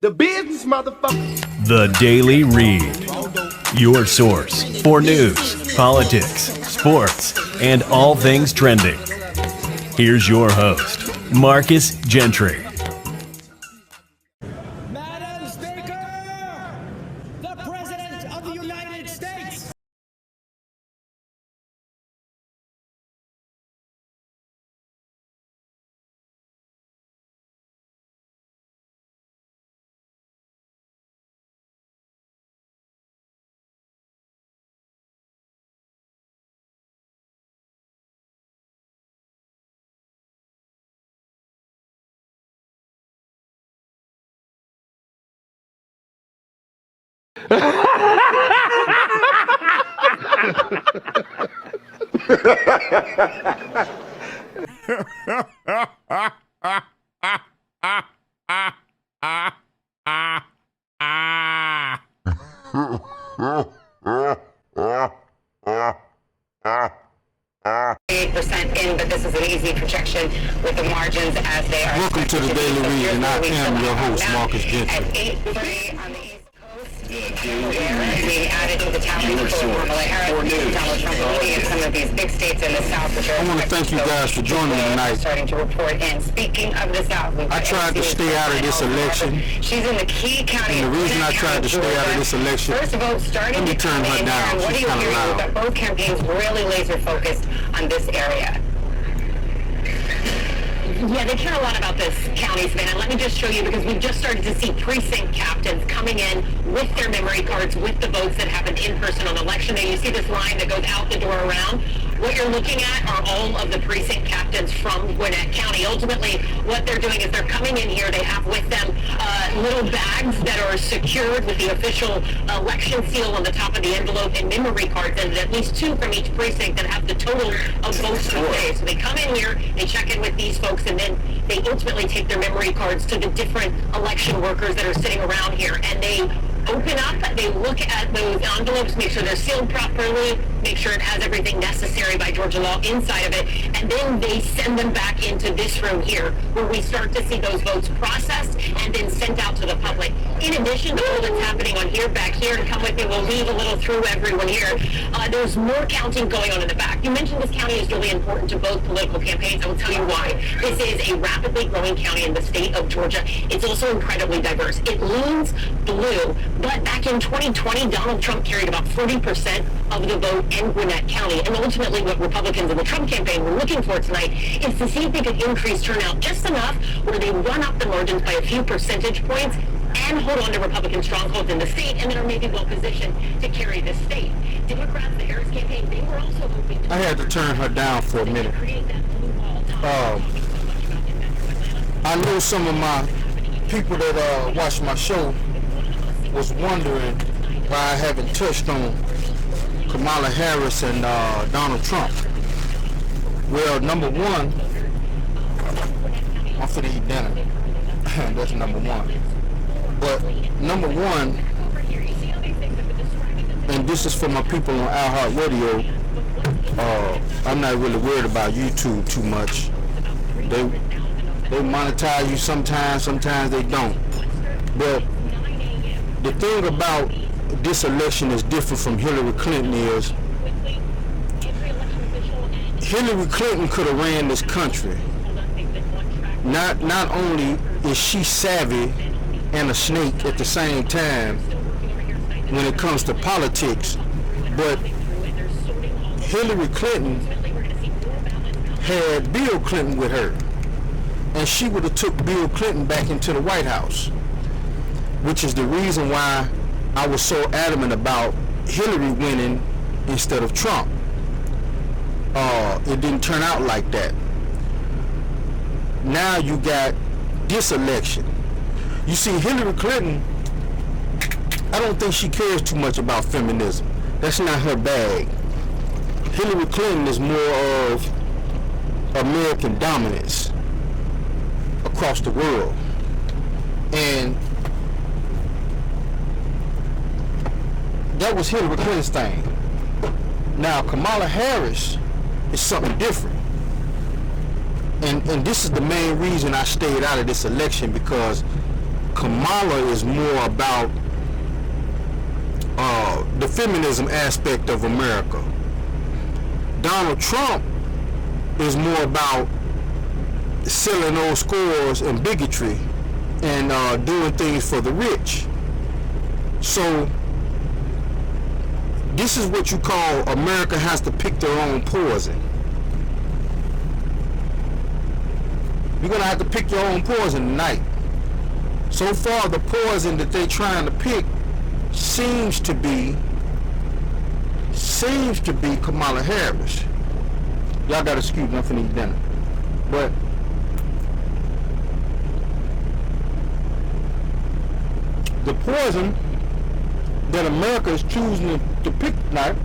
The business, motherfucker. The Daily Read. Your source for news, politics, sports, and all things trending. Here's your host, Marcus Gentry. Madam Speaker, the President of the United States. In, but this is an easy projection with the margins as they are. Welcome to the Daily Read, and I am your host, Marcus Gentry. At 8:30 on the East Coast, being added to the tally for Kamala Harris, Donald Trump leading in some of these big states in the South, which are. I want to thank you guys for joining me tonight. Starting to report in. Speaking of the South, I tried to stay out of this election. She's in the key county. And the reason I tried to stay out of this election, first vote starting let me turn her down. What do She's you kind hear? of loud. But both campaigns really laser focused on this area. Yeah, they care a lot about this county, Savannah. Let me just show you, because we've just started to see precinct captains coming in with their memory cards with the votes that happened in person on election day. You see this line that goes out the door around. What you're looking at are all of the precinct captains from Gwinnett County. Ultimately, what they're doing is they're coming in here. They have with them little bags that are secured with the official election seal on the top of the envelope and memory cards, and at least two from each precinct that have the total of votes for the day. So they come in here, they check in with these folks, and then they ultimately take their memory cards to the different election workers that are sitting around here, and they open up, they look at those envelopes, make sure they're sealed properly, make sure it has everything necessary by Georgia law inside of it, and then they send them back into this room here, where we start to see those votes processed and then sent out to the public. In addition to all that's happening on here, back here, and come with me, we'll leave a little through everyone here, there's more counting going on in the back. You mentioned this county is really important to both political campaigns. I will tell you why. This is a rapidly growing county in the state of Georgia. It's also incredibly diverse. It leans blue, but back in 2020, Donald Trump carried about 40% of the vote in Gwinnett County. And ultimately, what Republicans in the Trump campaign were looking for tonight is to see if they could increase turnout just enough where they run up the margins by a few percentage points and hold on to Republican strongholds in the state, and then are maybe well positioned to carry this state. Democrats, the Harris campaign, they were also hoping to... I had to turn her down for a minute. I know some of my people that watch my show was wondering why I haven't touched on Kamala Harris and Donald Trump. Well, number one, I'm finna eat dinner. That's number one. But number one, and this is for my people on iHeartRadio, I'm not really worried about YouTube too much. They monetize you sometimes they don't. But the thing about this election is different from Hillary Clinton is Hillary Clinton could have ran this country. Not only is she savvy and a snake at the same time when it comes to politics, but Hillary Clinton had Bill Clinton with her, and she would have took Bill Clinton back into the White House, which is the reason why I was so adamant about Hillary winning instead of Trump. It didn't turn out like that. Now you got this election. You see, Hillary Clinton, I don't think she cares too much about feminism. That's not her bag. Hillary Clinton is more of American dominance across the world. And that was Hillary Clinton's thing. Now, Kamala Harris is something different. And this is the main reason I stayed out of this election, because Kamala is more about the feminism aspect of America. Donald Trump is more about selling old scores and bigotry and doing things for the rich. So this is what you call America has to pick their own poison. You're gonna have to pick your own poison tonight. So far, the poison that they're trying to pick seems to be Kamala Harris. Y'all gotta excuse me, I'm finna eat dinner. But the poison that America is choosing to pick tonight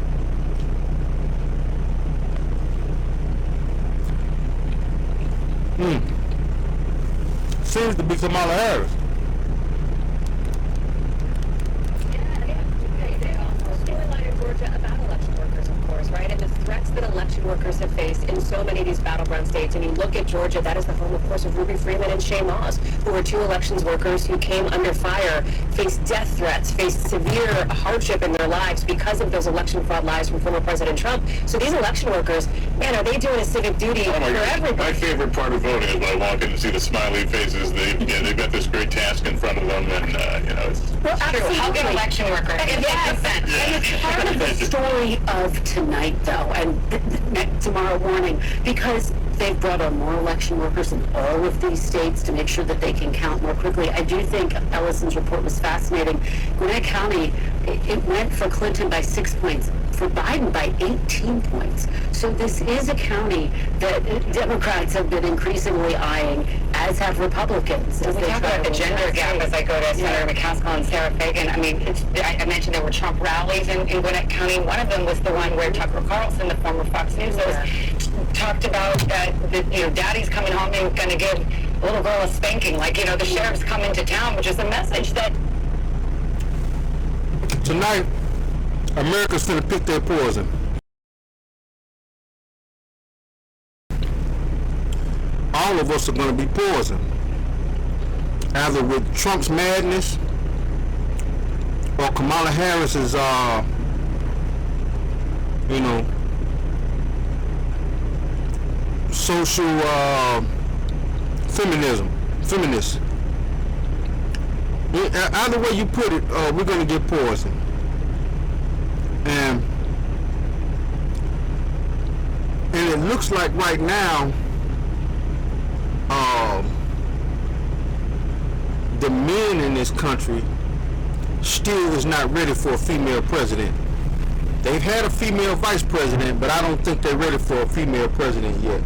seems to be Kamala Harris. About election workers, of course, right? And the threats that election workers have faced in so many of these battleground states. And you look at Georgia, that is the home, of course, of Ruby Freeman and Shay Moss, who were two elections workers who came under fire, faced death threats, faced severe hardship in their lives because of those election fraud lies from former President Trump. So these election workers, man, are they doing a civic duty for everybody? My favorite part of voting is when I walk in to see the smiley faces. They've got this great task in front of them, and it's Well, absolutely. How good election worker? Yes, and it's part of the story of tonight, though, and tomorrow morning, because they've brought on more election workers in all of these states to make sure that they can count more quickly. I do think Ellison's report was fascinating. Gwinnett County, it went for Clinton by 6 points, for Biden by 18 points. So this is a county that Democrats have been increasingly eyeing, as have Republicans. We talk about the gender gap as I go to Senator McCaskill and Sarah Fagan. I mean, I mentioned there were Trump rallies in Gwinnett County. One of them was the one where Tucker Carlson, the former Fox News host, talked about that daddy's coming home and going to give a little girl a spanking. Like, the sheriff's coming to town, which is a message that... Tonight, America's finna pick their poison. All of us are gonna be poisoned. Either with Trump's madness or Kamala Harris's, social feminist. Either way you put it, we're gonna get poisoned. And it looks like right now, the men in this country still is not ready for a female president. They've had a female vice president, but I don't think they're ready for a female president yet.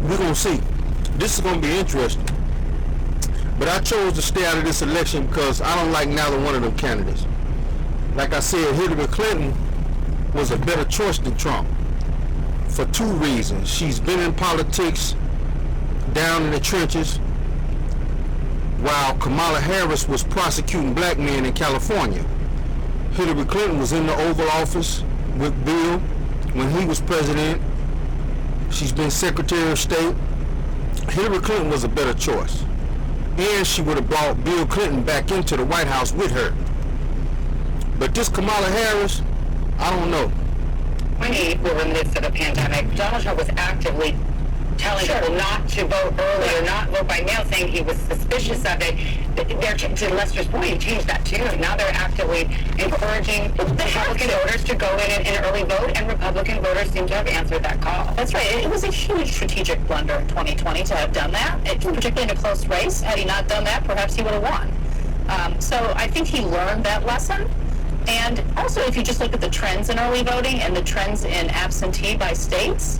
We're gonna see. This is gonna be interesting. But I chose to stay out of this election because I don't like neither one of them candidates. Like I said, Hillary Clinton was a better choice than Trump for two reasons. She's been in politics down in the trenches, while Kamala Harris was prosecuting black men in California. Hillary Clinton was in the Oval Office with Bill when he was president. She's been Secretary of State. Hillary Clinton was a better choice. And she would have brought Bill Clinton back into the White House with her. But this Kamala Harris, I don't know. When we were in the midst of a pandemic, Donald Trump was actively telling people not to vote early or not vote by mail, saying he was suspicious of it. To Lester's point, he changed that too. Now they're actively encouraging Republican voters to go in and early vote, and Republican voters seem to have answered that call. That's right. It was a huge strategic blunder in 2020 to have done that, particularly in a close race. Had he not done that, perhaps he would have won. So I think he learned that lesson. And also, if you just look at the trends in early voting and the trends in absentee by states,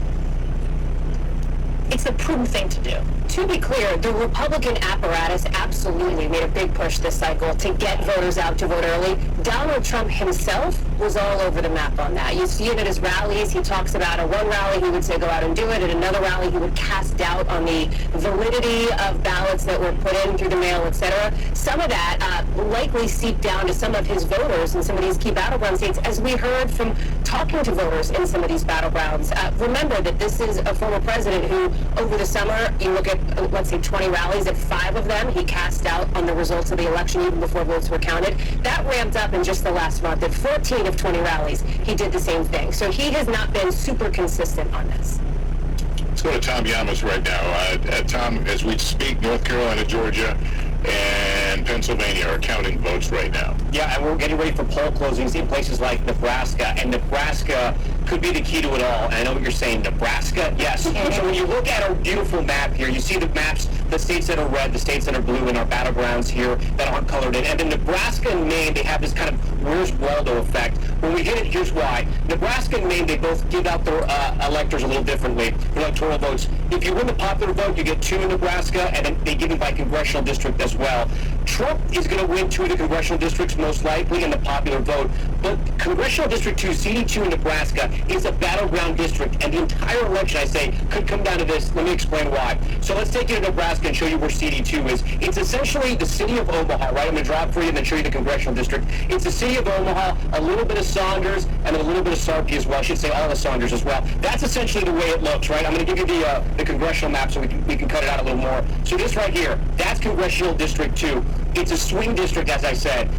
it's a prudent thing to do. To be clear, the Republican apparatus absolutely made a big push this cycle to get voters out to vote early. Donald Trump himself was all over the map on that. You see it at his rallies. He talks about at one rally he would say go out and do it. At another rally he would cast doubt on the validity of ballots that were put in through the mail, etc. Some of that likely seeped down to some of his voters in some of these key battleground states, as we heard from talking to voters in some of these battlegrounds. Remember that this is a former president who, over the summer, you look at, let's say, 20 rallies, at 5 of them he cast out on the results of the election even before votes were counted. That ramped up in just the last month. At 14 of 20 rallies, he did the same thing. So he has not been super consistent on this. Let's go to Tom Yamas right now. Tom, as we speak, North Carolina, Georgia, and Pennsylvania are counting votes right now. Yeah, and we're getting ready for poll closings in places like Nebraska, and Nebraska could be the key to it all. And I know what you're saying, Nebraska, yes. So when you look at our beautiful map here, you see the maps, the states that are red, the states that are blue, and our battlegrounds here that aren't colored in. And then Nebraska and Maine, they have this kind of Where's Waldo effect. When we hit it, here's why. Nebraska and Maine, they both give out their electors a little differently, their electoral votes. If you win the popular vote, you get 2 in Nebraska, and then they give it by congressional district as well. Trump is going to win 2 of the congressional districts most likely in the popular vote, but Congressional District 2, CD2 in Nebraska, is a battleground district, and the entire election, I say, could come down to this. Let me explain why. So let's take you to Nebraska and show you where CD2 is. It's essentially the city of Omaha, right? I'm going to draw it for you and then show you the congressional district. It's the city of Omaha, a little bit of Saunders, and a little bit of Sarpy as well. I should say all of Saunders as well. That's essentially the way it looks, right? I'm going to give you the congressional map so we can cut it out a little more. So this right here, that's Congressional District 2. It's a swing district, as I said.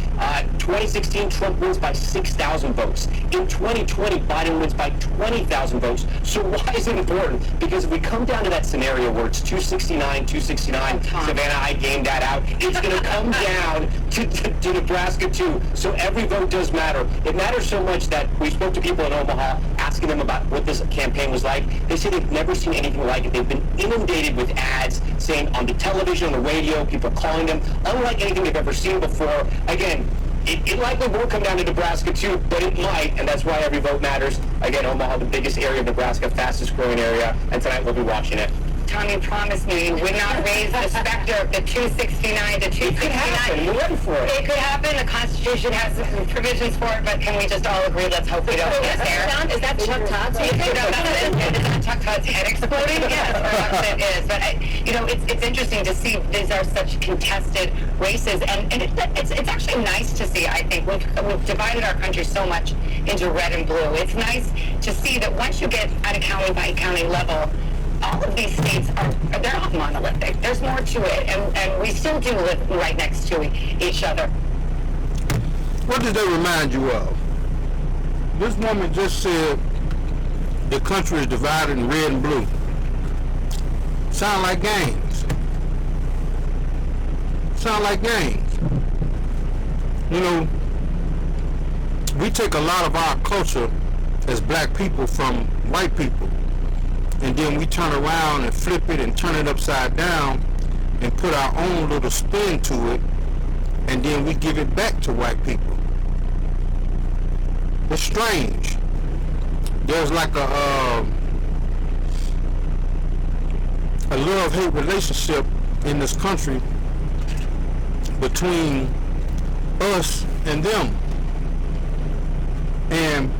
2016, Trump wins by 6,000 votes. In 2020, Biden wins by 20,000 votes. So why is it important? Because if we come down to that scenario where it's 269, Savannah, I gamed that out, it's going to come down to Nebraska too. So every vote does matter. It matters so much that we spoke to people in Omaha, asking them about what this campaign was like. They say they've never seen anything like it. They've been inundated with ads saying on the television, on the radio, people are calling them, unlike anything they've ever seen before. Again, it likely won't come down to Nebraska too, but it might, and that's why every vote matters. Again, Omaha, the biggest area of Nebraska, fastest growing area, and tonight we'll be watching it. Tommy promised me you would not raise the specter of the 269 to 269. It could happen. We're ready for it. It could happen. The Constitution has provisions for it, but can we just all agree? Let's hope we don't get there. Is that Chuck Todd's? Is that Chuck Todd's head exploding? Yes, perhaps it is. But it's interesting to see these are such contested races, and it's actually nice to see. I think we've divided our country so much into red and blue. It's nice to see that once you get at a county by county level, all of these states they're not monolithic. There's more to it, and we still do live right next to each other. What does that remind you of? This woman just said the country is divided in red and blue. Sound like games. Sound like games. You know, we take a lot of our culture as black people from white people, and then we turn around and flip it and turn it upside down and put our own little spin to it, and then we give it back to white people. It's strange. There's like a love-hate relationship in this country between us and them. And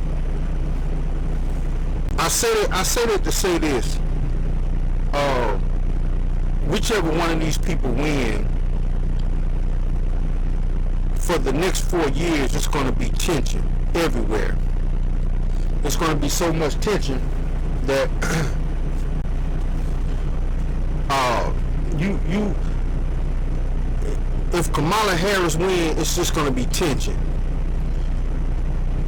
I say that to say this. Whichever one of these people win, for the next 4 years, it's going to be tension everywhere. There's going to be so much tension that if Kamala Harris wins, it's just going to be tension.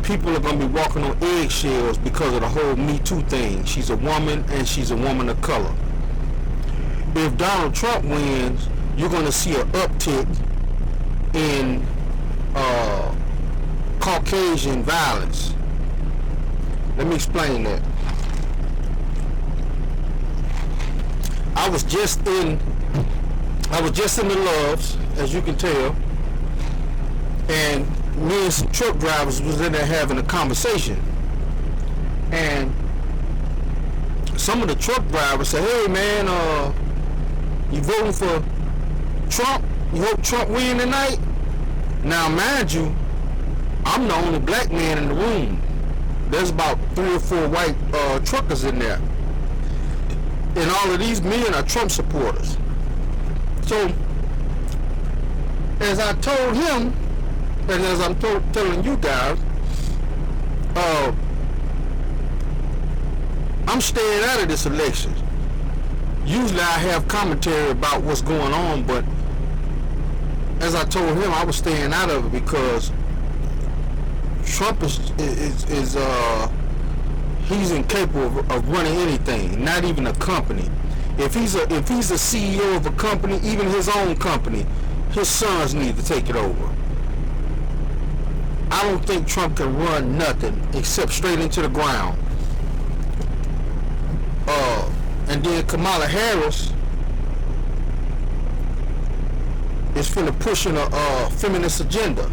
People are going to be walking on eggshells because of the whole Me Too thing. She's a woman, and she's a woman of color. If Donald Trump wins, you're going to see an uptick in Caucasian violence. Let me explain that. I was just in the Loves, as you can tell, and me and some truck drivers was in there having a conversation, and some of the truck drivers said, "Hey man, you voting for Trump? You hope Trump win tonight?" Now mind you, I'm the only black man in the room. There's about 3 or 4 white truckers in there, and all of these men are Trump supporters. So as I told him, and as I'm telling you guys, I'm staying out of this election. Usually I have commentary about what's going on, but as I told him, I was staying out of it because Trump is he's incapable of running anything, not even a company. If he's a CEO of a company, even his own company, his sons need to take it over. I don't think Trump can run nothing except straight into the ground. And then Kamala Harris is finna pushing a feminist agenda.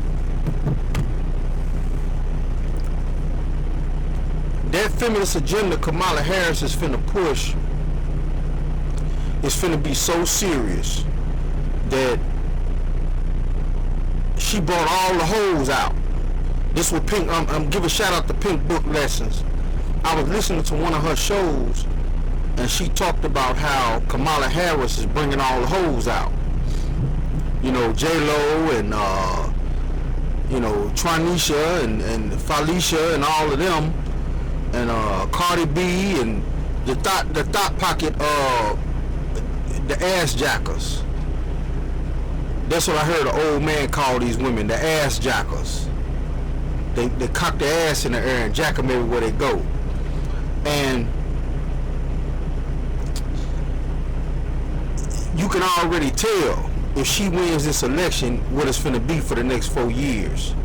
That feminist agenda Kamala Harris is finna push is finna be so serious that she brought all the hoes out. This was Pink. I'm give a shout out to Pink Book Lessons. I was listening to one of her shows, and she talked about how Kamala Harris is bringing all the hoes out. You know, J-Lo and you know, Tronisha and Felicia and all of them, and Cardi B and the thought pocket, the ass jackers. That's what I heard an old man call these women, the ass jackers. They cock their ass in the air and jack them everywhere they go. And you can already tell if she wins this election what it's finna be for the next 4 years.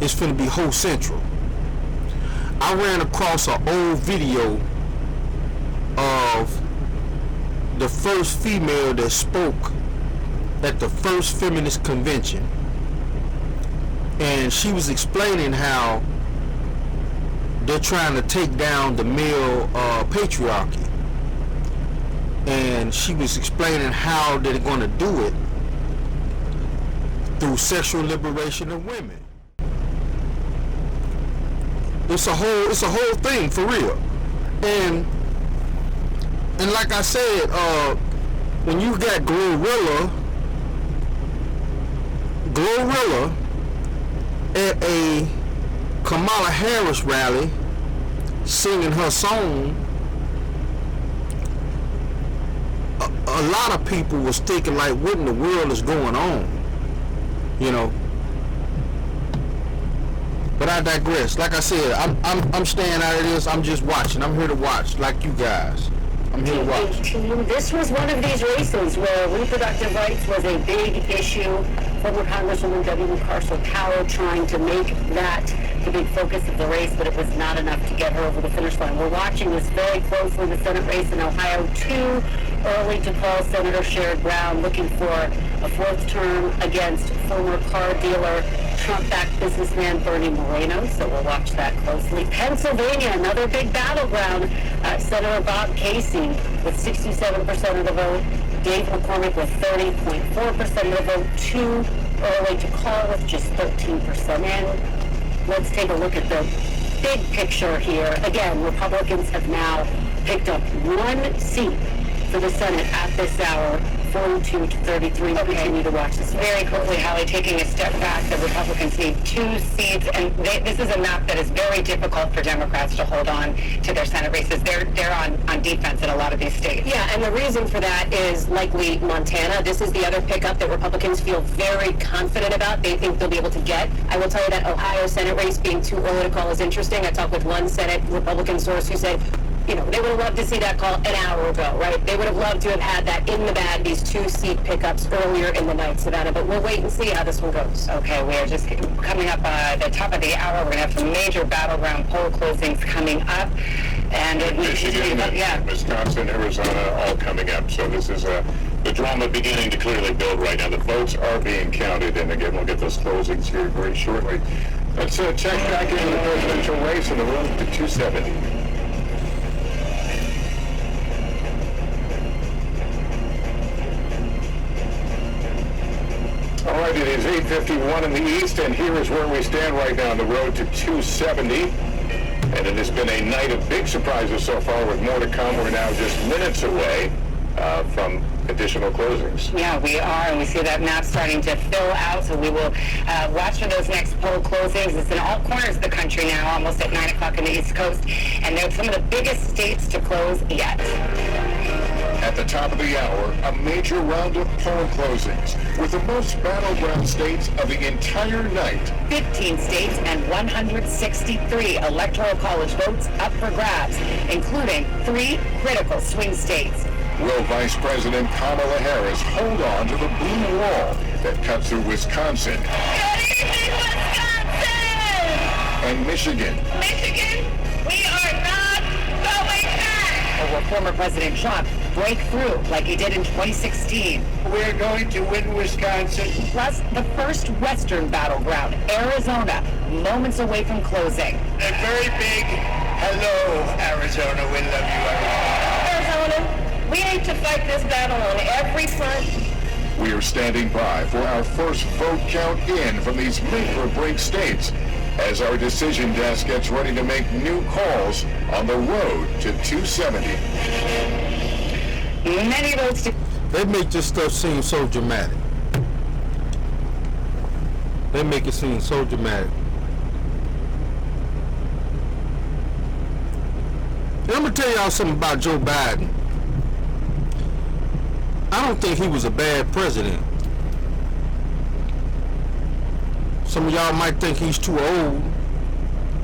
It's finna be Ho Central. I ran across an old video of the first female that spoke at the first feminist convention, and she was explaining how they're trying to take down the male patriarchy, and she was explaining how they're going to do it through sexual liberation of women. It's a whole thing for real. And like I said, when you got Glorilla at a Kamala Harris rally singing her song, a lot of people was thinking like, what in the world is going on? You know. But I digress. Like I said, I'm staying out of this. I'm just watching. I'm here to watch, like you guys. I'm here to watch. This was one of these races where reproductive rights was a big issue. Former Congresswoman W. Carson-Powell trying to make that the big focus of the race, but it was not enough to get her over the finish line. We're watching this very closely, the Senate race in Ohio. Too early to call Senator Sherrod Brown looking for a fourth term against former car dealer, Trump-backed businessman Bernie Moreno, so we'll watch that closely. Pennsylvania, another big battleground. Senator Bob Casey with 67% of the vote. Dave McCormick with 30.4% of the vote. Too early to call with just 13% in. Let's take a look at the big picture here. Again, Republicans have now picked up one seat for the Senate at this hour, 42 to 33. Okay. Continue to watch this very quickly, Hallie. Taking a step back, the Republicans need 2 seats, and this is a map that is very difficult for Democrats to hold on to their Senate races. They're on defense in a lot of these states. Yeah, and the reason for that is likely Montana. This is the other pickup that Republicans feel very confident about. They think they'll be able to get. I will tell you that Ohio Senate race being too early to call is interesting. I talked with one Senate Republican source who said, you know, they would have loved to see that call an hour ago, right? They would have loved to have had that in the bag, these 2-seat pickups earlier in the night, Savannah. But we'll wait and see how this one goes. Okay, we are just coming up the top of the hour. We're going to have some major battleground poll closings coming up. And Michigan, Wisconsin, Arizona, all coming up. So this is the drama beginning to clearly build right now. The votes are being counted, and again, we'll get those closings here very shortly. Let's check back into the presidential race on the road to 270. All right, it is 8:51 in the East, and here is where we stand right now on the road to 270. And it has been a night of big surprises so far, with more to come. We're now just minutes away from additional closings. Yeah, we are, and we see that map starting to fill out, so we will watch for those next poll closings. It's in all corners of the country now, almost at 9 o'clock on the East Coast, and they're some of the biggest states to close yet. At the top of the hour, a major round of poll closings with the most battleground states of the entire night. 15 states and 163 electoral college votes up for grabs, including 3 critical swing states. Will Vice President Kamala Harris hold on to the blue wall that cuts through Wisconsin? Good evening, Wisconsin! And Michigan? Michigan, we are not going back! Or will former President Trump break through like he did in 2016? We're going to win Wisconsin. Plus, the first Western battleground, Arizona, moments away from closing. A very big hello, Arizona. We love you, Arizona, we need to fight this battle on every front. We are standing by for our first vote count in from these make-or-break states as our decision desk gets ready to make new calls on the road to 270. Many votes to... They make this stuff seem so dramatic. They make it seem so dramatic. And I'm going to tell y'all something about Joe Biden. I don't think he was a bad president. Some of y'all might think he's too old,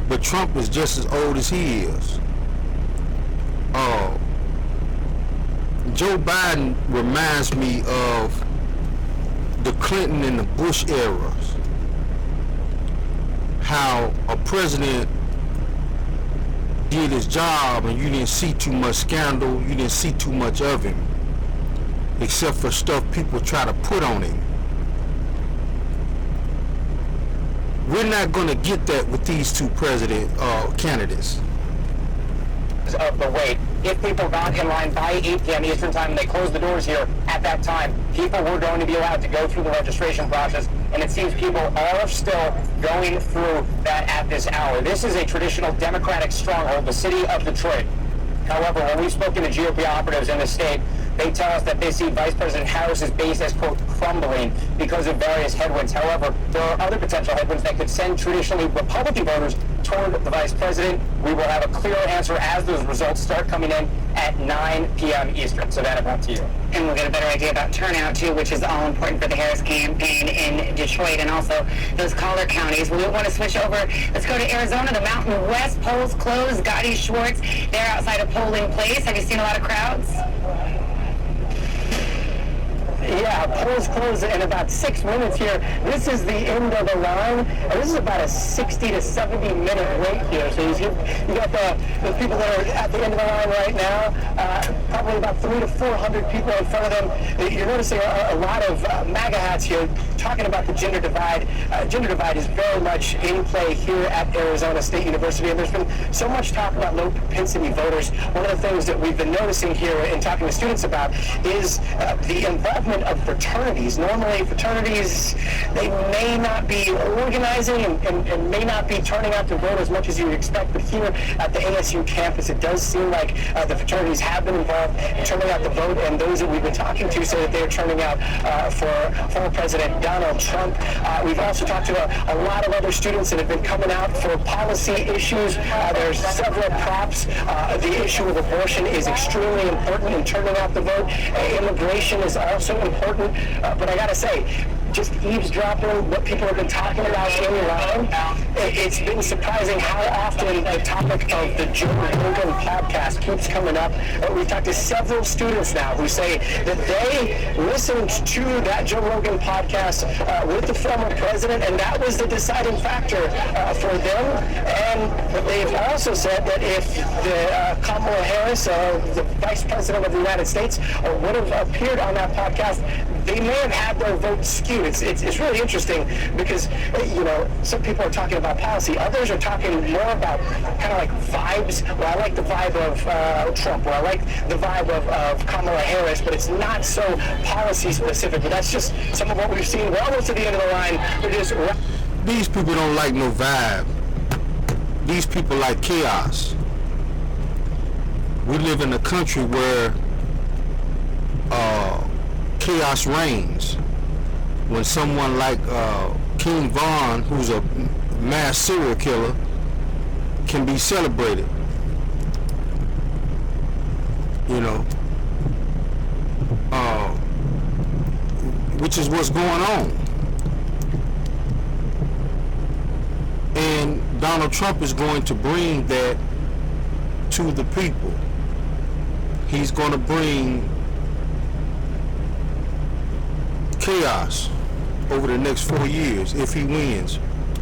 but Trump is just as old as he is. Joe Biden reminds me of the Clinton and the Bush eras. How a president did his job and you didn't see too much scandal, you didn't see too much of him, except for stuff people try to put on him. We're not going to get that with these two president candidates. Of the wait. If people got in line by 8 p.m. Eastern Time and they closed the doors here at that time, people were going to be allowed to go through the registration process, and it seems people are still going through that at this hour. This is a traditional Democratic stronghold, the city of Detroit. However, when we've spoken to GOP operatives in the state, they tell us that they see Vice President Harris's base as, quote, crumbling because of various headwinds. However, there are other potential headwinds that could send traditionally Republican voters toward the Vice President. We will have a clearer answer as those results start coming in at 9 p.m. Eastern. Savannah, back to you. And we'll get a better idea about turnout, too, which is all important for the Harris campaign in Detroit and also those collar counties. We want to switch over. Let's go to Arizona, the Mountain West. Polls closed. Gotti Schwartz, they're outside a polling place. Have you seen a lot of crowds? Yeah, polls close in about 6 minutes here. This is the end of the line, and this is about a 60 to 70 minute wait here. So you got the people that are at the end of the line right now, probably about 300 to 400 people in front of them. You're noticing a lot of MAGA hats here talking about the gender divide. Gender divide is very much in play here at Arizona State University, and there's been so much talk about low propensity voters. One of the things that we've been noticing here and talking to students about is the involvement of fraternities. Normally fraternities, they may not be organizing and may not be turning out to vote as much as you would expect, but here at the ASU campus it does seem like the fraternities have been involved in turning out the vote, and those that we've been talking to say that they're turning out for former President Donald Trump. We've also talked to a lot of other students that have been coming out for policy issues. There's several props. The issue of abortion is extremely important in turning out the vote. Immigration is also important, but I gotta say, just eavesdropping what people have been talking about in line, it's been surprising how often the topic of the Joe Rogan podcast keeps coming up. We've talked to several students now who say that they listened to that Joe Rogan podcast with the former president, and that was the deciding factor for them. And they've also said that if the Kamala Harris, the Vice President of the United States, would have appeared on that podcast, they may have had their vote skewed. It's really interesting because, you know, some people are talking about policy. Others are talking more about kind of like vibes. Well, I like the vibe of Trump, or I like the vibe of Kamala Harris, but it's not so policy specific. But that's just some of what we've seen. We're almost to the end of the line. These people don't like no vibe. These people like chaos. We live in a country where chaos reigns. When someone like King Von, who's a mass serial killer, can be celebrated, you know, which is what's going on. And Donald Trump is going to bring that to the people. He's going to bring chaos over the next 4 years if he wins.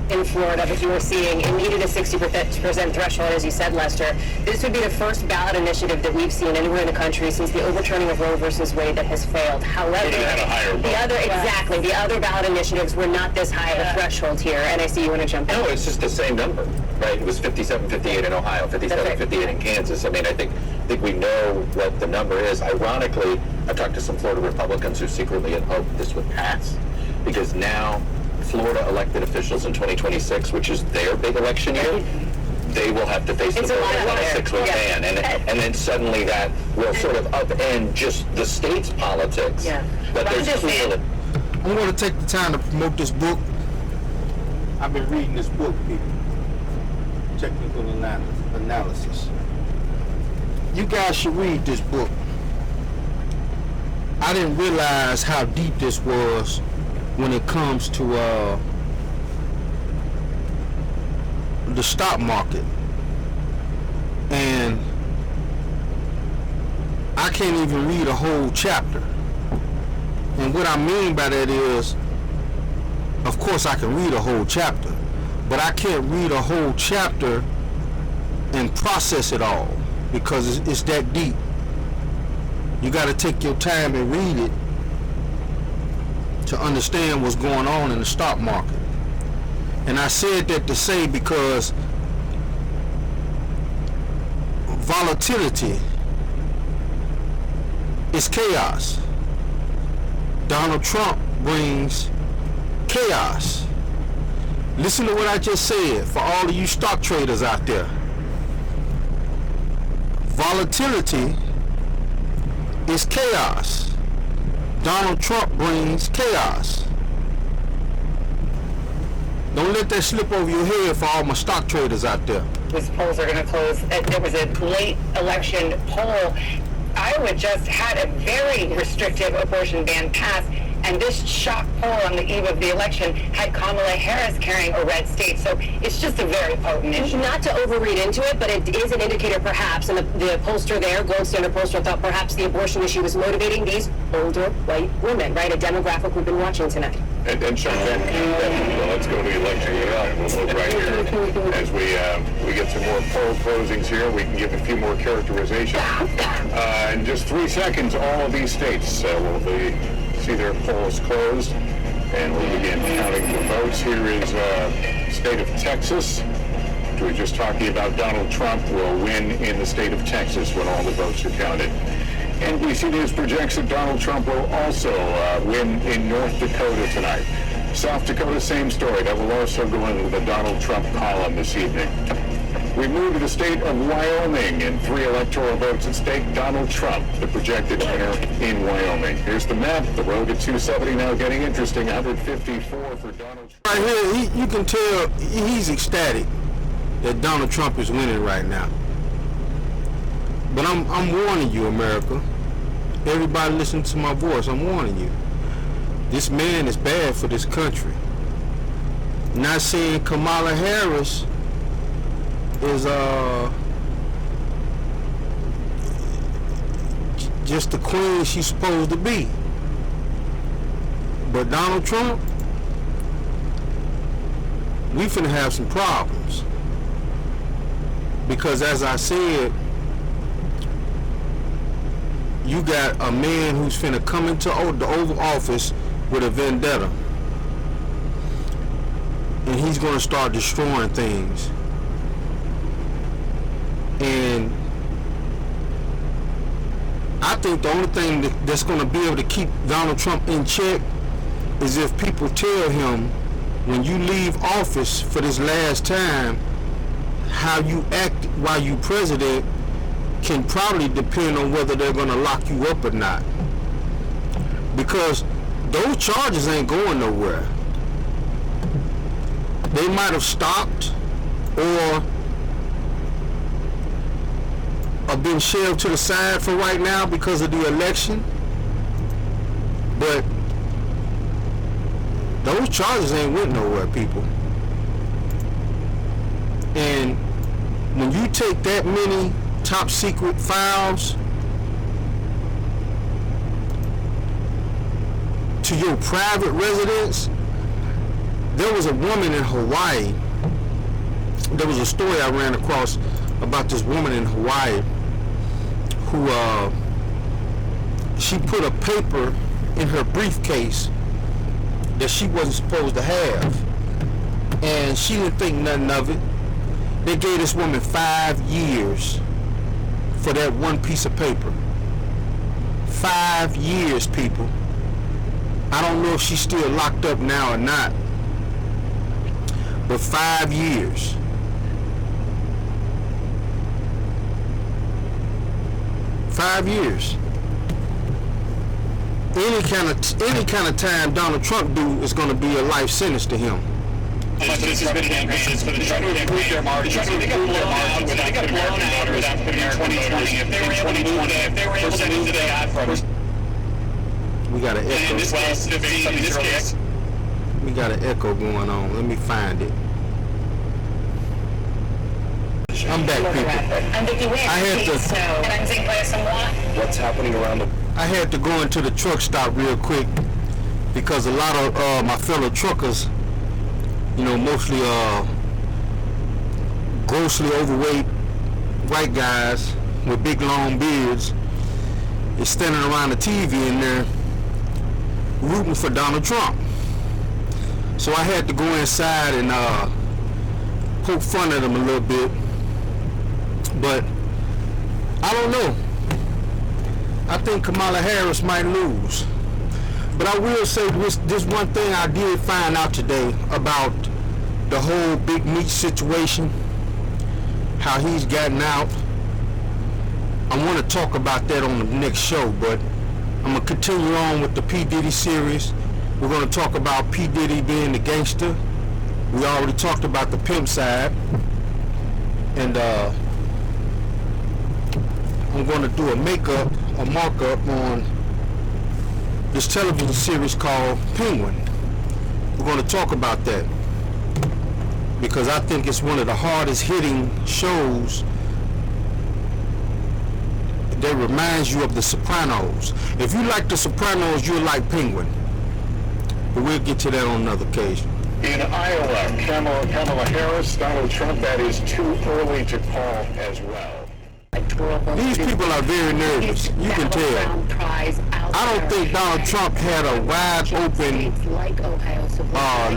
In Florida, but you were seeing it needed a 60% threshold, as you said, Lester. This would be the first ballot initiative that we've seen anywhere in the country since the overturning of Roe versus Wade that has failed. However, the other ballot initiatives were not this high of a threshold here, and I see you want to jump in. No, it's just the same number, right? It was 57-58 in Ohio, 57-58 in Kansas. I mean, I think we know what the number is. Ironically, I talked to some Florida Republicans who secretly had hoped this would pass, because now Florida elected officials in 2026, which is their big election year, they will have to face the vote on a 6-week ban. And then suddenly that will sort of upend just the state's politics. Yeah. But there's clearly... I'm going to take the time to promote this book. I've been reading this book, people. Technical Analysis. You guys should read this book. I didn't realize how deep this was when it comes to the stock market. And I can't even read a whole chapter. And what I mean by that is, of course I can read a whole chapter, but I can't read a whole chapter and process it all, because it's that deep. You got to take your time and read it to understand what's going on in the stock market. And I said that to say because volatility is chaos. Donald Trump brings chaos. Listen to what I just said for all of you stock traders out there. Volatility is chaos. Donald Trump brings chaos. Don't let that slip over your head for all my stock traders out there. These polls are going to close. There was a late election poll. Iowa just had a very restrictive abortion ban passed, and this shock poll on the eve of the election had Kamala Harris carrying a red state. So it's just a very potent issue. Not to overread into it, but it is an indicator perhaps, and the pollster there, Gold Standard pollster, thought perhaps the abortion issue was motivating these older white women, right? A demographic we've been watching tonight. And Sean, well, let's go to the election year. We'll look right here as we get some more poll closings here. We can give a few more characterization. In just 3 seconds, all of these states will see their polls closed, and we'll begin counting the votes. Here is state of Texas. We were just talking about Donald Trump will win in the state of Texas when all the votes are counted. NBC News projects that Donald Trump will also win in North Dakota tonight. South Dakota, same story. That will also go into the Donald Trump column this evening. We move to the state of Wyoming. In 3 electoral votes at stake, Donald Trump, the projected winner in Wyoming. Here's the map. The road to 270 now getting interesting. 154 for Donald Trump. Right here, you can tell he's ecstatic that Donald Trump is winning right now. But I'm warning you, America. Everybody listen to my voice. I'm warning you. This man is bad for this country. Not saying Kamala Harris is just the queen she's supposed to be. But Donald Trump, we finna have some problems. Because as I said, you got a man who's finna come into the Oval Office with a vendetta. And he's gonna start destroying things. And I think the only thing that's gonna be able to keep Donald Trump in check is if people tell him, when you leave office for this last time, how you act while you president can probably depend on whether they're going to lock you up or not. because those charges ain't going nowhere. They might have stopped or been shelved to the side for right now because of the election, but those charges ain't went nowhere, people. And when you take that many top secret files to your private residence, there was a woman in Hawaii. There was a story I ran across about this woman in Hawaii who she put a paper in her briefcase that she wasn't supposed to have, and she didn't think nothing of it. They gave this woman 5 years for that one piece of paper. 5 years, people. I don't know if she's still locked up now or not, but 5 years. Any kind of time Donald Trump do is going to be a life sentence to him. But this has been a campaign for the trying to improve their margins. They got blown out without putting in 2020. If they were able to move that from. We got an echo. In this case, we got an echo going on. Let me find it. I'm back, people. I had to. What's happening around the? I had to go into the truck stop real quick because a lot of my fellow truckers, you know, mostly grossly overweight white guys with big long beards, is standing around the TV in there rooting for Donald Trump. So I had to go inside and poke fun at them a little bit. But I don't know. I think Kamala Harris might lose. But I will say this one thing I did find out today about the whole Big Meat situation, how he's gotten out. I want to talk about that on the next show, but I'm going to continue on with the P. Diddy series. We're going to talk about P. Diddy being the gangster. We already talked about the pimp side. And I'm going to do a markup on this television series called Penguin. We're going to talk about that because I think it's one of the hardest hitting shows that reminds you of The Sopranos. If you like The Sopranos, you'll like Penguin. But we'll get to that on another occasion. In Iowa, Kamala Harris, Donald Trump, that is too early to call as well. These people are very nervous. You can tell. I don't think Donald Trump had a wide open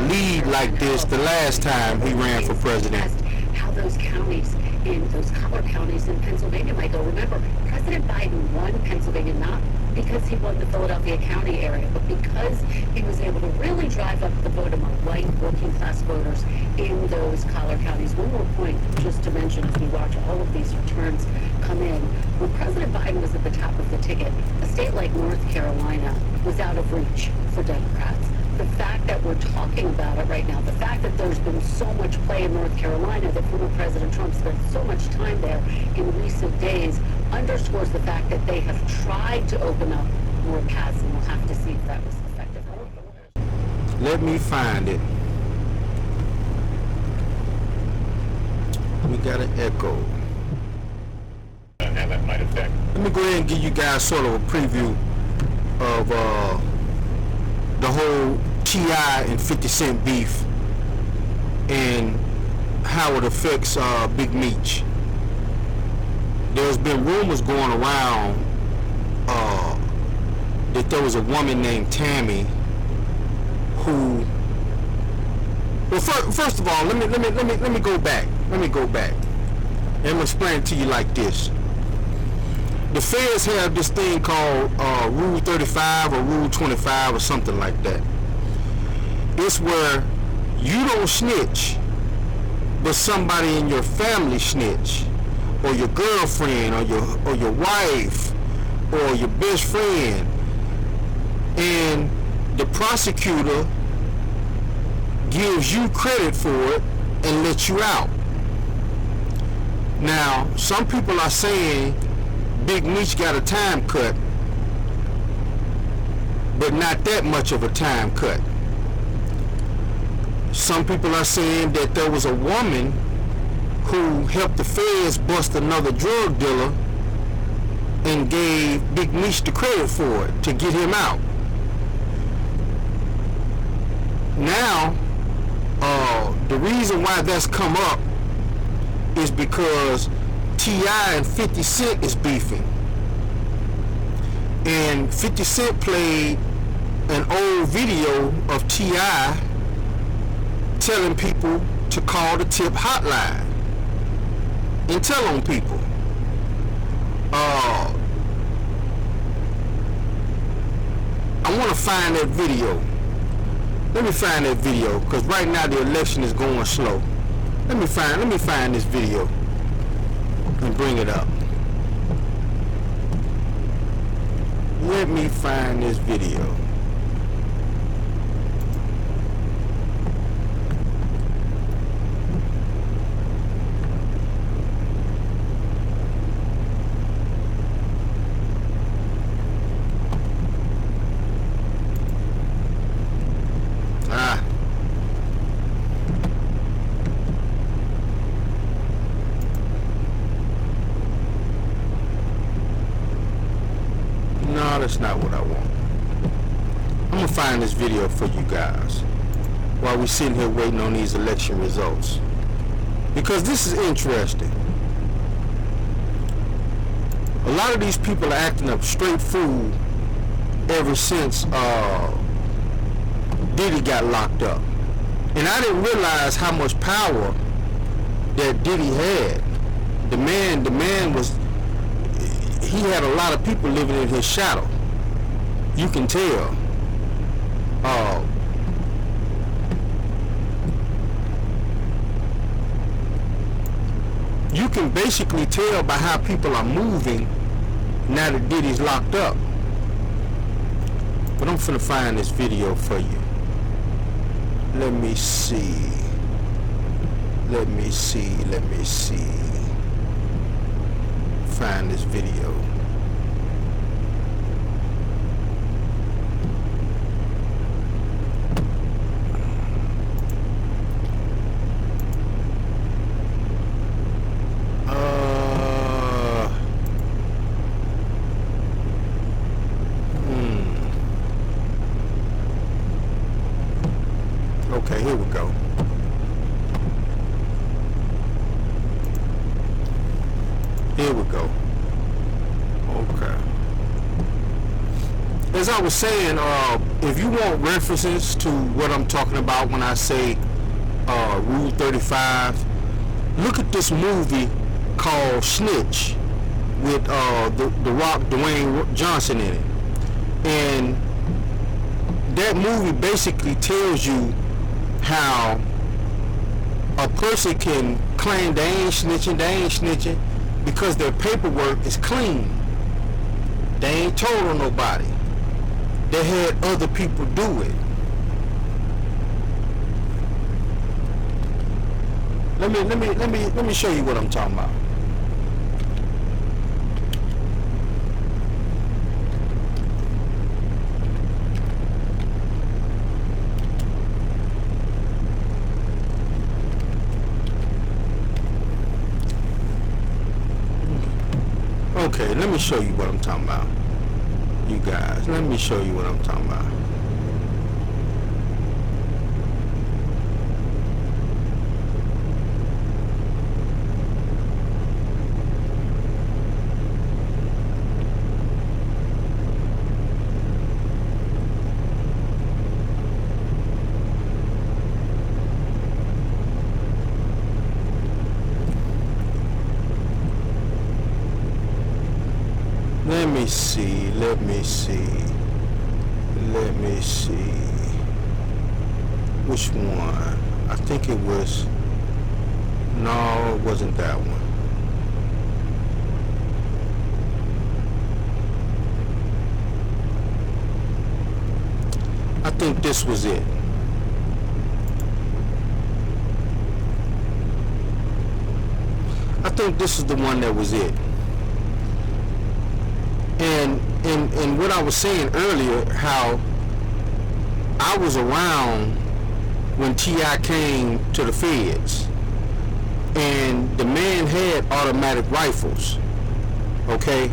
lead like this the last time he ran for president. How those counties, those collar counties in Pennsylvania might go. Remember, President Biden won Pennsylvania not because he won the Philadelphia County area, but because he was able to really drive up the vote among white working class voters in those collar counties. One more point just to mention as we watch all of these returns come in. When President Biden was at the top of the ticket, a state like North Carolina was out of reach for Democrats. The fact that we're talking about it right now, the fact that there's been so much play in North Carolina, that former President Trump spent so much time there in recent days, underscores the fact that they have tried to open up more paths, and we'll have to see if that was effective. Let me find it. We got an echo. And how that might affect. Let me go ahead and give you guys sort of a preview of the whole T.I. and 50 Cent beef and how it affects Big Meech. There's been rumors going around that there was a woman named Tammy who. Well, first of all, let me go back. Let me go back. And I'm gonna explain it to you like this. The feds have this thing called Rule 35 or Rule 25 or something like that. It's where you don't snitch, but somebody in your family snitch, or your girlfriend, or your wife, or your best friend. And the prosecutor gives you credit for it and lets you out. Now, some people are saying Big Meech got a time cut, but not that much of a time cut. Some people are saying that there was a woman who helped the feds bust another drug dealer and gave Big Meech the credit for it to get him out. Now, the reason why that's come up is because T.I. and 50 Cent is beefing. And 50 Cent played an old video of T.I. telling people to call the tip hotline and tell on people. I want to find that video. Let me find that video, because right now the election is going slow. Let me find this video and bring it up. Let me find this video. That's not what I want. I'm gonna find this video for you guys while we're sitting here waiting on these election results, because this is interesting. A lot of these people are acting up straight fool ever since Diddy got locked up, and I didn't realize how much power that Diddy had. The man was, he had a lot of people living in his shadow. You can tell. You can basically tell by how people are moving now that Diddy's locked up. But I'm finna find this video for you. Let me see. Find this video. Okay, here we go. Here we go. Okay. As I was saying, if you want references to what I'm talking about when I say Rule 35, look at this movie called Snitch with the Rock Dwayne Johnson in it. And that movie basically tells you how a person can claim they ain't snitching because their paperwork is clean. They ain't told on nobody. They had other people do it. Let me show you what I'm talking about. Okay, let me show you what I'm talking about. You guys, let me show you what I'm talking about. Let me see. Which one? I think it was, no, it wasn't that one. I I think this was it. I think this is the one that was it. And what I was saying earlier, how I was around when T.I. came to the feds, and the man had automatic rifles, okay?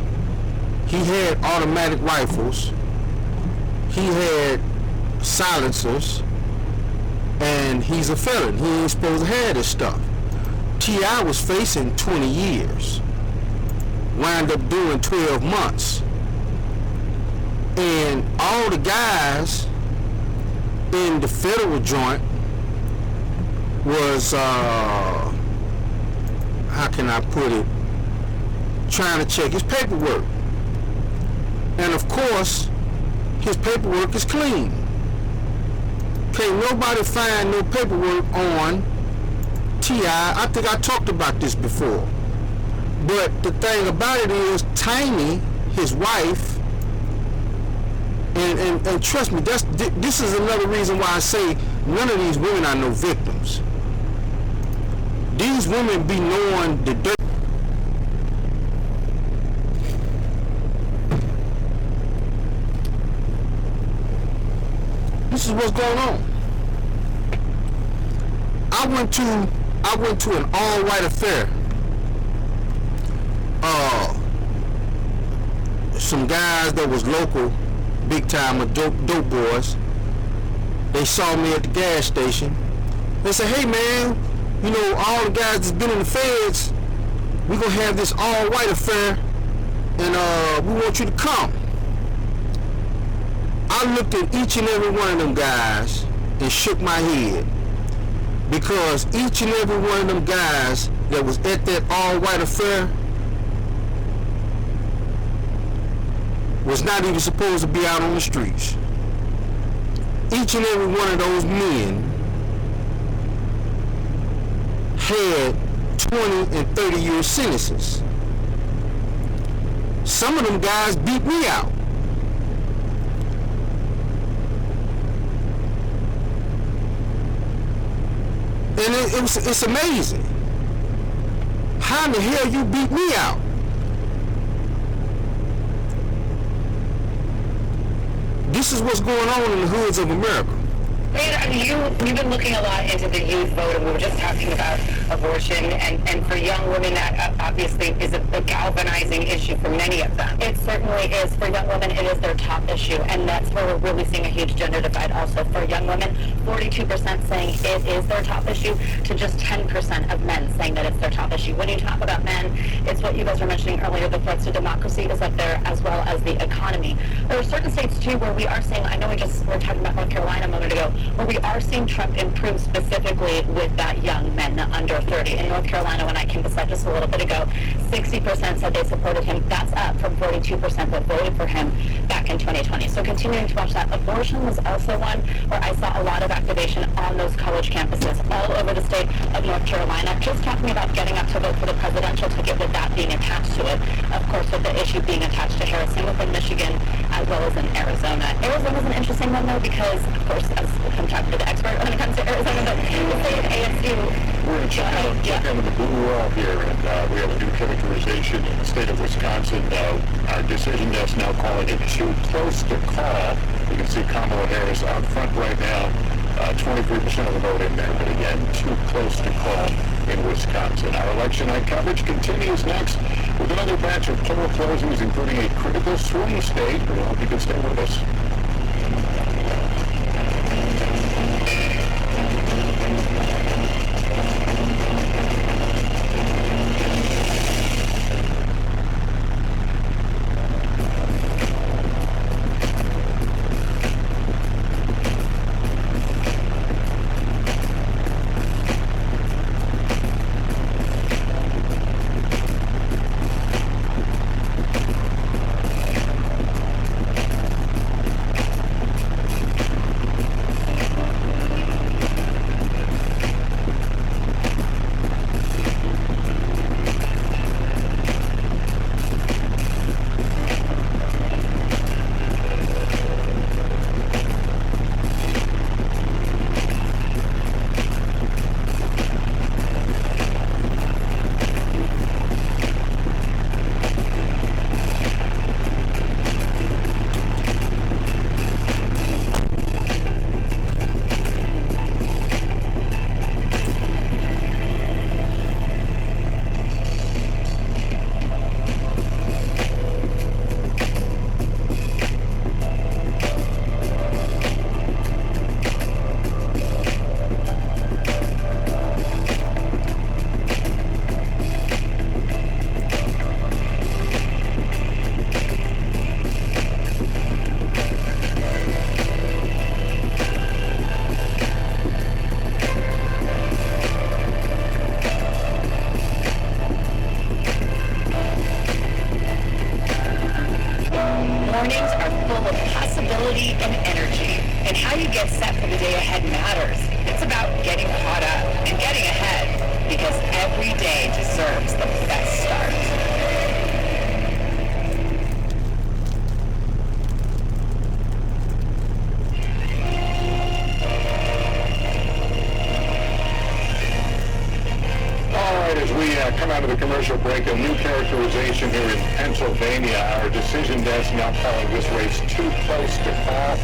He had automatic rifles, he had silencers, and he's a felon. He ain't supposed to have this stuff. T.I. was facing 20 years, wound up doing 12 months. And all the guys in the federal joint was, how can I put it, trying to check his paperwork. And of course, his paperwork is clean. Can't nobody find no paperwork on T.I. I think I talked about this before. But the thing about it is, Tiny, his wife, and trust me, this is another reason why I say none of these women are no victims. These women be knowing the dirt. This is what's going on. I went to an all-white affair. Some guys that was local, big time of dope boys, they saw me at the gas station. They said, hey man, you know, all the guys that's been in the feds, we're gonna have this all-white affair, and we want you to come. I looked at each and every one of them guys and shook my head, because each and every one of them guys that was at that all-white affair was not even supposed to be out on the streets. Each and every one of those men had 20 and 30 year sentences. Some of them guys beat me out. And it's amazing. How in the hell you beat me out? This is what's going on in the hoods of America. I mean, you've been looking a lot into the youth vote, and we were just talking about abortion, and for young women, that obviously is a galvanizing issue for many of them. It certainly is. For young women, it is their top issue, and that's where we're really seeing a huge gender divide also. For young women, 42% saying it is their top issue, to just 10% of men saying that it's their top issue. When you talk about men, it's what you guys were mentioning earlier, the threats to democracy is up there, as well as the economy. There are certain states, too, where we are seeing, I know we were talking about North Carolina a moment ago, where we are seeing Trump improve specifically with that young men under 30. In North Carolina, when I came to just a little bit ago, 60% said they supported him. That's up from 42% that voted for him back in 2020. So continuing to watch that. Abortion was also one where I saw a lot of activation on those college campuses all over the state of North Carolina, just talking about getting up to vote for the presidential ticket with that being attached to it. Of course, with the issue being attached to Harrison within Michigan, as well as in Arizona. Arizona's an interesting one, though, because, of course, as I'm talking to the expert when it comes to Arizona, but the state of ASU. We're in check out of the blue wall here, and we have a new characterization in the state of Wisconsin. Our decision desk now calling it too close to call. You can see Kamala Harris out front right now, 23% of the vote in there, but again, too close to call in Wisconsin. Our election night coverage continues next with another batch of poll closings, including a critical swing state. We hope you can stay with us. And how you get set for the day ahead matters. It's about getting caught up and getting ahead, because every day deserves the best start. As we come out of the commercial break, a new characterization here in Pennsylvania. Our decision desk now calling this race too close to call.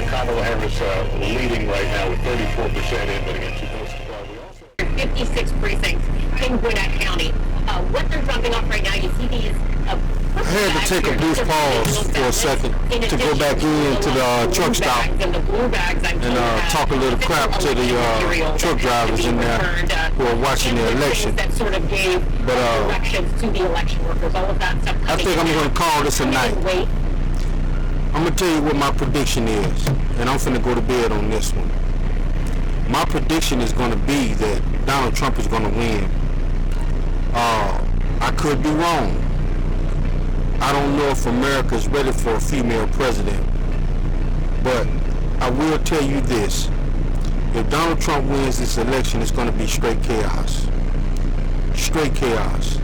Kamala Harris leading right now with 34% in, but again, too close to call. We also 56 precincts in Gwinnett County. What they're dropping off right now, you see these. I had to take a brief pause for a second to go back into the truck stop and talk a little crap to the truck drivers in there who are watching the election. But I think I'm going to call this a night. I'm going to tell you what my prediction is, and I'm finna go to bed on this one. My prediction is going to be that Donald Trump is going to win. I could be wrong. I don't know if America is ready for a female president, but I will tell you this. If Donald Trump wins this election, it's going to be straight chaos. Straight chaos.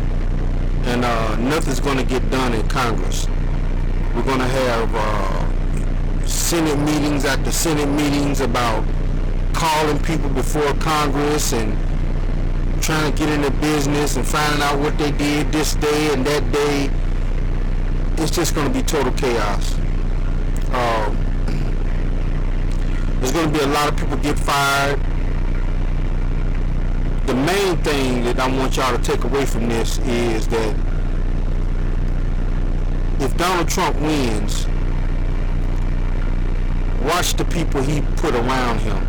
And nothing's going to get done in Congress. We're going to have Senate meetings after Senate meetings about calling people before Congress and trying to get in their business and finding out what they did this day and that day. It's just going to be total chaos. There's going to be a lot of people get fired. The main thing that I want y'all to take away from this is that if Donald Trump wins, watch the people he put around him.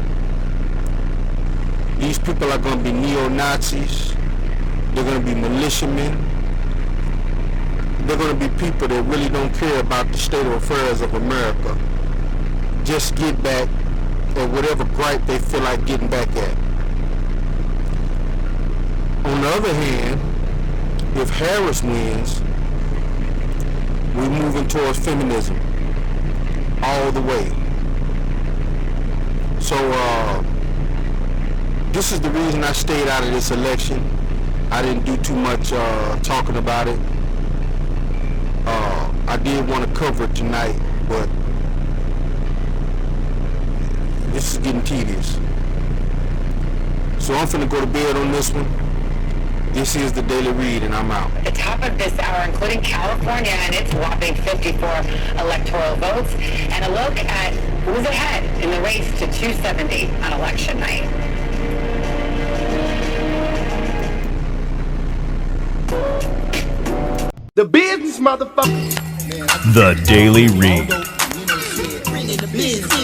These people are going to be neo-Nazis. They're going to be militiamen. They're going to be people that really don't care about the state of affairs of America. Just get back at whatever gripe they feel like getting back at. On the other hand, if Harris wins, we're moving towards feminism all the way. So this is the reason I stayed out of this election. I didn't do too much talking about it. I did want to cover it tonight, but this is getting tedious. So I'm finna go to bed on this one. This is the Daily Read, and I'm out. At the top of this hour, including California and its whopping 54 electoral votes, and a look at who's ahead in the race to 270 on election night. The business, motherfucker. The Daily Read. Business.